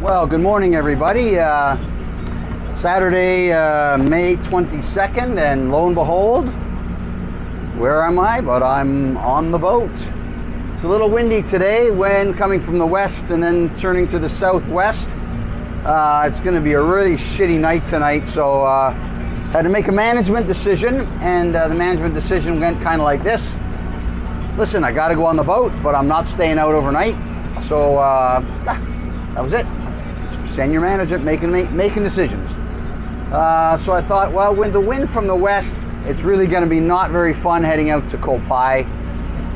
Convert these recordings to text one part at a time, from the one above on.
Well, good morning, everybody. Saturday, May 22nd, and lo and behold, where am I? But I'm on the boat. It's a little windy today, wind coming from the west and then turning to the southwest. It's going to be a really shitty night tonight, so had to make a management decision, and the management decision went kind of like this. Listen, I got to go on the boat, but I'm not staying out overnight. So that was it. Senior management making decisions. So I thought, well, with the wind from the west, it's really going to be not very fun heading out to Koh Pai,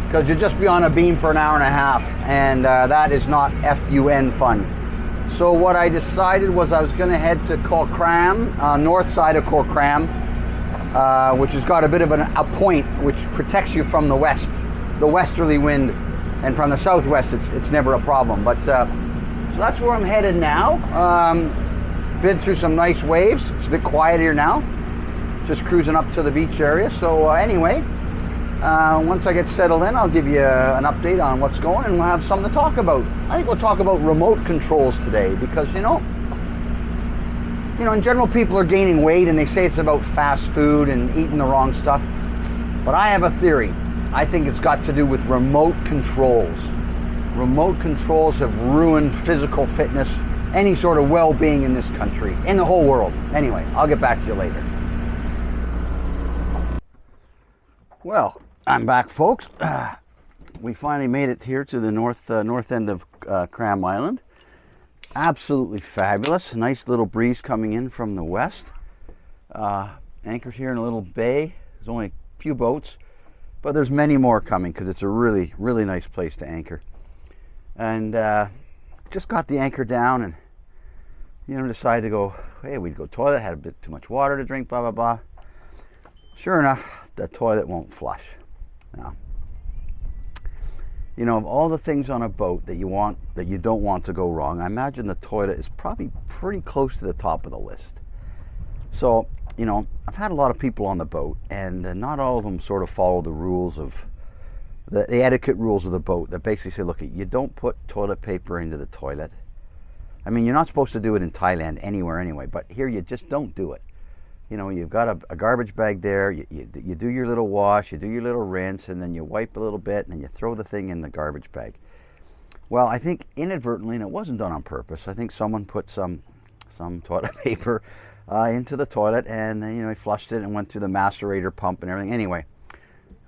because you'll just be on a beam for an hour and a half, and that is not FUN fun. So what I decided was I was going to head to Koh Khram, north side of Koh Khram, which has got a bit of a point which protects you from the west, the westerly wind, and from the southwest it's never a problem. But so that's where I'm headed now. Been through some nice waves. It's a bit quiet here now. Just cruising up to the beach area. So anyway, once I get settled in, I'll give you an update on what's going, and we'll have something to talk about. I think we'll talk about remote controls today, because you know, in general, people are gaining weight and they say it's about fast food and eating the wrong stuff. But I have a theory. I think it's got to do with remote controls. Remote controls have ruined physical fitness, any sort of well-being in this country, in the whole world. Anyway, I'll get back to you later. Well, I'm back, folks. We finally made it here to the north end of Khram Island. Absolutely fabulous. Nice little breeze coming in from the west. Anchored here in a little bay. There's only a few boats, but there's many more coming because it's a really, really nice place to anchor. And just got the anchor down and, decided to go, hey, we'd go toilet, had a bit too much water to drink, blah, blah, blah. Sure enough, the toilet won't flush. Now, of all the things on a boat that you don't want to go wrong, I imagine the toilet is probably pretty close to the top of the list. So, I've had a lot of people on the boat, and not all of them sort of follow the rules of the etiquette rules of the boat that basically say, look, you don't put toilet paper into the toilet. I mean, you're not supposed to do it in Thailand anywhere anyway, but here you just don't do it. You've got a garbage bag there, you do your little wash, you do your little rinse, and then you wipe a little bit, and then you throw the thing in the garbage bag. Well, I think inadvertently, and it wasn't done on purpose, I think someone put some toilet paper into the toilet, and he flushed it and went through the macerator pump and everything. Anyway,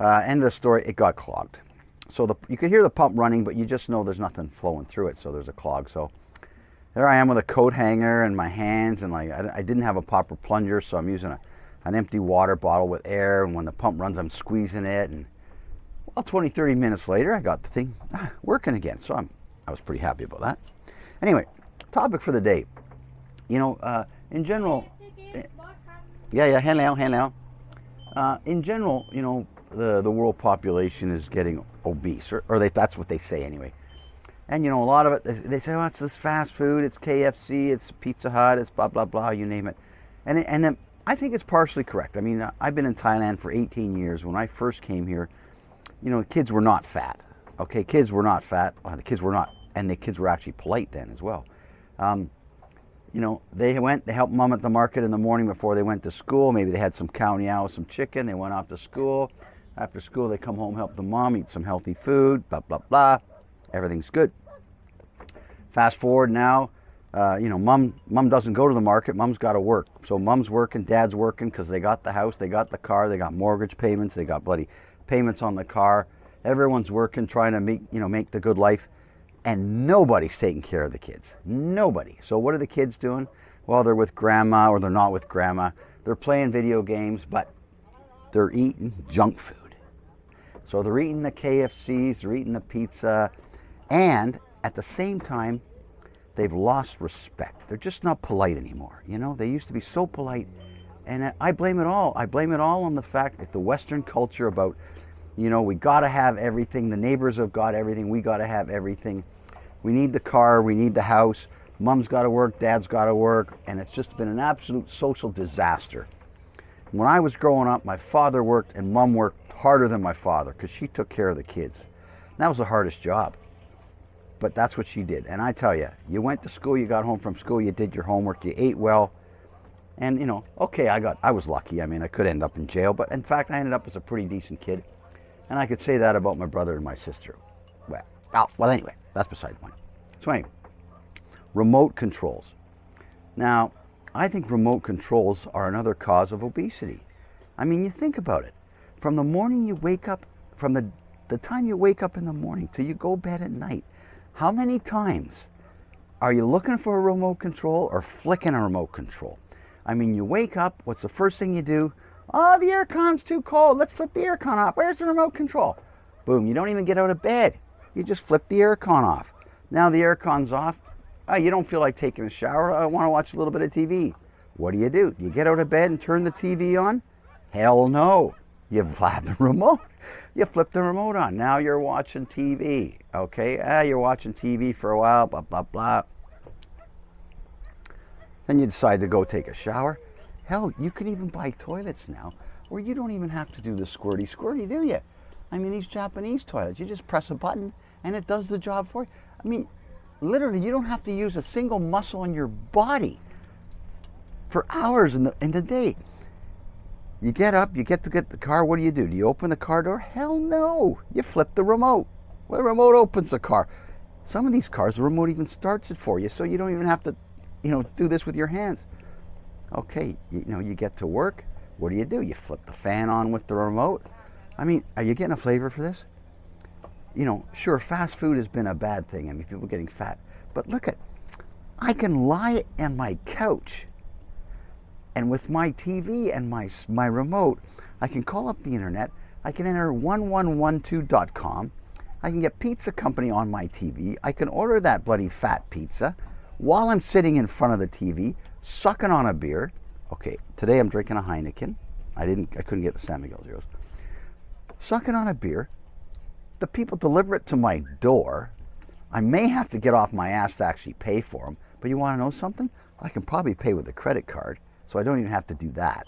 end of the story, it got clogged. So you could hear the pump running, but you just know there's nothing flowing through it, so there's a clog. So there I am with a coat hanger in my hands, and I didn't have a proper plunger, so I'm using an empty water bottle with air, and when the pump runs, I'm squeezing it, and well, 20-30 minutes later, I got the thing working again, so I was pretty happy about that. Anyway, topic for the day. In general, hello. In general, the world population is getting obese, or that's what they say anyway. And a lot of it, they say, oh, it's this fast food, it's KFC, it's Pizza Hut, it's blah, blah, blah, you name it. And I think it's partially correct. I mean, I've been in Thailand for 18 years. When I first came here, kids were not fat. Okay, kids were not fat. The kids were not, and the kids were actually polite then as well. They helped mom at the market in the morning before they went to school. Maybe they had some cow niao, some chicken. They went off to school. After school, they come home, help the mom, eat some healthy food, blah, blah, blah. Everything's good. Fast forward now, mom doesn't go to the market. Mom's got to work. So mom's working, dad's working, because they got the house, they got the car, they got mortgage payments, they got bloody payments on the car. Everyone's working, trying to make the good life. And nobody's taking care of the kids. Nobody. So what are the kids doing? Well, they're with grandma, or they're not with grandma. They're playing video games, but they're eating junk food. So they're eating the KFCs, they're eating the pizza, and at the same time, they've lost respect. They're just not polite anymore. They used to be so polite, and I blame it all. I blame it all on the fact that the Western culture about, we got to have everything. The neighbors have got everything. We got to have everything. We need the car. We need the house. Mom's got to work. Dad's got to work. And it's just been an absolute social disaster. When I was growing up, my father worked and mom worked harder than my father because she took care of the kids. And that was the hardest job. But that's what she did. And I tell you, you went to school, you got home from school, you did your homework, you ate well. And, you know, okay, I was lucky. I mean, I could end up in jail, but in fact, I ended up as a pretty decent kid. And I could say that about my brother and my sister. Well, anyway, that's beside the point. So anyway, remote controls. Now, I think remote controls are another cause of obesity. I mean, you think about it. From the morning you wake up, from the time you wake up in the morning till you go bed at night, how many times are you looking for a remote control or flicking a remote control? I mean, you wake up, what's the first thing you do? Oh, the aircon's too cold. Let's flip the aircon off. Where's the remote control? Boom, you don't even get out of bed. You just flip the aircon off. Now the aircon's off. Oh, you don't feel like taking a shower. I want to watch a little bit of TV. What do? You get out of bed and turn the TV on? Hell no. You flap the remote. You flip the remote on. Now you're watching TV. Okay? You're watching TV for a while, blah, blah, blah. Then you decide to go take a shower. Hell, you can even buy toilets now where you don't even have to do the squirty, do you? I mean, these Japanese toilets, you just press a button and it does the job for you. I mean, literally, you don't have to use a single muscle in your body for hours in the day. You get up, you get the car, what do? Do you open the car door? Hell no, you flip the remote. Well, the remote opens the car. Some of these cars, the remote even starts it for you, so you don't even have to, do this with your hands. Okay, you get to work, what do? You flip the fan on with the remote. I mean, are you getting a flavor for this? Sure, fast food has been a bad thing. I mean, people getting fat. But look I can lie on my couch and with my TV and my remote, I can call up the internet. I can enter 1112.com. I can get Pizza Company on my TV. I can order that bloody fat pizza while I'm sitting in front of the TV, sucking on a beer. Okay, today I'm drinking a Heineken. I couldn't get the San Miguel Zeros. Sucking on a beer. The people deliver it to my door. I may have to get off my ass to actually pay for them. But you want to know something? I can probably pay with a credit card, so I don't even have to do that.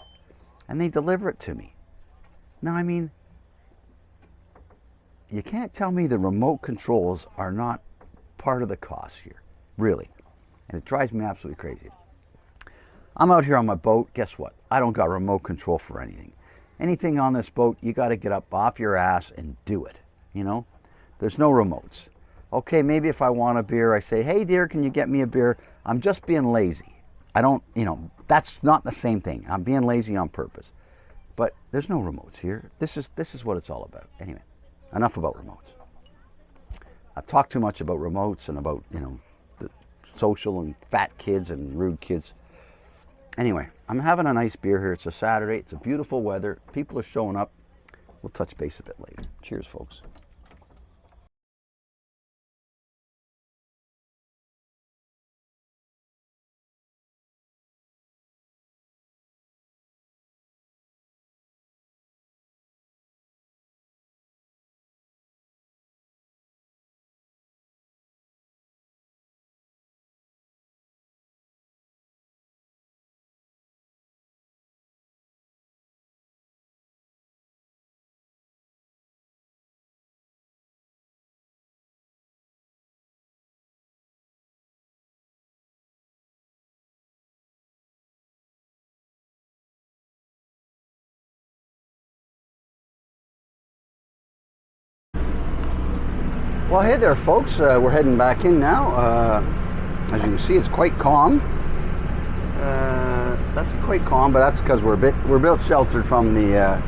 And they deliver it to me. Now, I mean, you can't tell me the remote controls are not part of the cost here, really. And it drives me absolutely crazy. I'm out here on my boat. Guess what? I don't got remote control for anything. Anything on this boat, you got to get up off your ass and do it. There's no remotes. Okay, maybe if I want a beer, I say, hey dear, can you get me a beer? I'm just being lazy. I don't, that's not the same thing. I'm being lazy on purpose. But there's no remotes here. This is what it's all about. Anyway, enough about remotes. I've talked too much about remotes and about, the social and fat kids and rude kids. Anyway, I'm having a nice beer here. It's a Saturday. It's a beautiful weather. People are showing up. We'll touch base a bit later. Cheers, folks. Well, hey there, folks. We're heading back in now. As you can see, it's quite calm. It's actually quite calm, but that's because we're a bit sheltered from the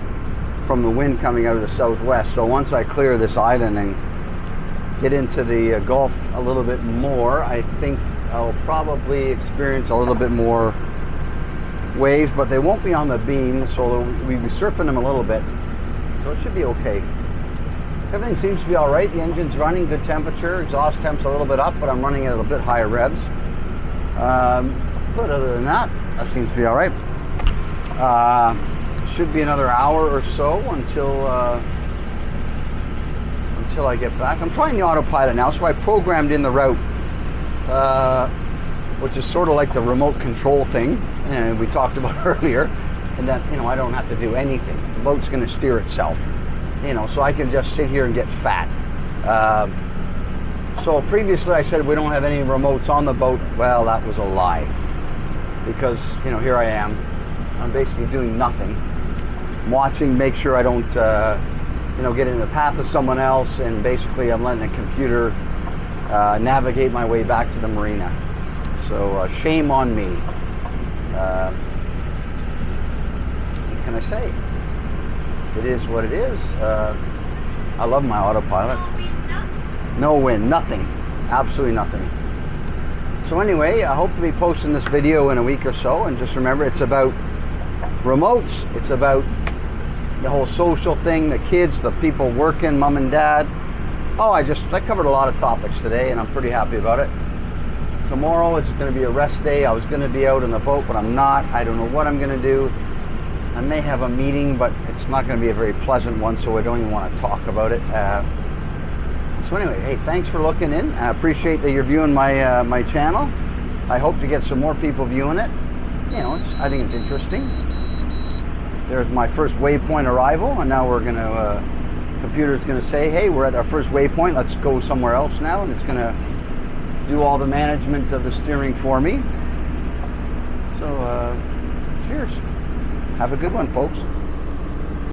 wind coming out of the southwest. So once I clear this island and get into the Gulf a little bit more, I think I'll probably experience a little bit more waves, but they won't be on the beam, so we'll be surfing them a little bit. So it should be okay. Everything seems to be all right. The engine's running, good temperature. Exhaust temp's a little bit up, but I'm running at a bit higher revs. But other than that, that seems to be all right. Should be another hour or so until I get back. I'm trying the autopilot now, so I programmed in the route, which is sort of like the remote control thing we talked about earlier, and that I don't have to do anything. The boat's going to steer itself. So I can just sit here and get fat. So previously I said we don't have any remotes on the boat. Well, that was a lie. Because, you know, here I am. I'm basically doing nothing. I'm watching, make sure I don't, you know, get in the path of someone else, and basically I'm letting the computer navigate my way back to the marina. So shame on me. What can I say? It is what it is. I love my autopilot. No wind, nothing. Absolutely nothing. So anyway, I hope to be posting this video in a week or so, and just remember, it's about remotes. It's about the whole social thing, the kids, the people working, mom and dad. Oh, I covered a lot of topics today, and I'm pretty happy about it. Tomorrow is going to be a rest day. I was going to be out on the boat, but I'm not. I don't know what I'm going to do. I may have a meeting, but it's not going to be a very pleasant one, so I don't even want to talk about it. So anyway, hey, thanks for looking in. I appreciate that you're viewing my my channel. I hope to get some more people viewing it. You know, I think it's interesting. There's my first waypoint arrival, and now we're going to, computer's going to say, hey, we're at our first waypoint. Let's go somewhere else now, and it's going to do all the management of the steering for me. So, cheers. Have a good one, folks.